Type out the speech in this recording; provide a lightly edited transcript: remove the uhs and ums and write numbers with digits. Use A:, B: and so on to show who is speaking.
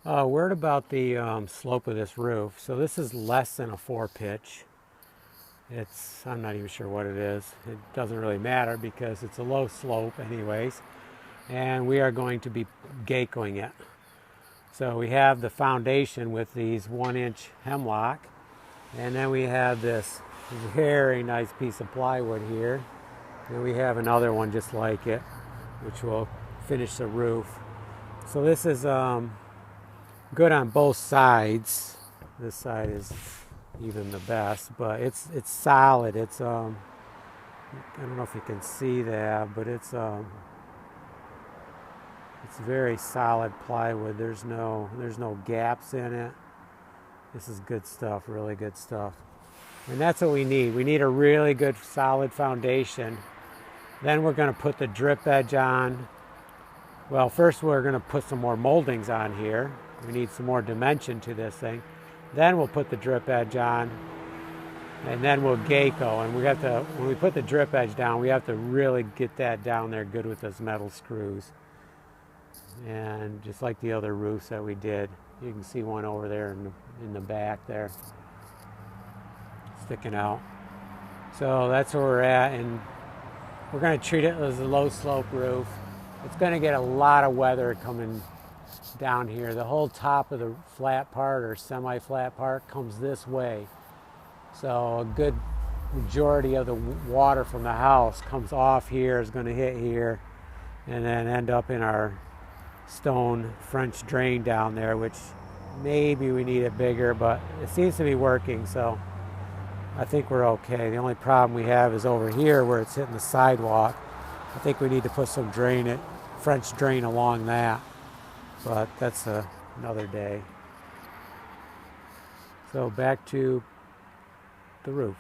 A: We're at about the slope of this roof. So this is less than a 4-pitch. I'm not even sure what it is. It doesn't really matter because it's a low slope anyways. And we are going to be gacoing it. So we have the foundation with these 1-inch hemlock. And then we have this very nice piece of plywood here. And we have another one just like it, which will finish the roof. So this is good on both sides. This side is even the best, but it's solid. It's I don't know if you can see that, but it's very solid plywood. There's no gaps in it. This is good stuff, really good stuff. And that's what we need. We need a really good solid foundation. Then we're going to put the drip edge on. Well, first we're going to put some more moldings on here. We need some more dimension to this thing. Then we'll put the drip edge on, and then we'll gaco. And when we put the drip edge down, we have to really get that down there good with those metal screws. And just like the other roofs that we did, you can see one over there in the back there, sticking out. So that's where we're at, and we're going to treat it as a low slope roof. It's going to get a lot of weather coming down here. The whole top of the flat part or semi-flat part comes this way. So a good majority of the water from the house comes off here, is going to hit here, and then end up in our stone French drain down there, which maybe we need it bigger, but it seems to be working, so I think we're okay. The only problem we have is over here where it's hitting the sidewalk. I think we need to put some French drain along that, but that's another day. So back to the roof.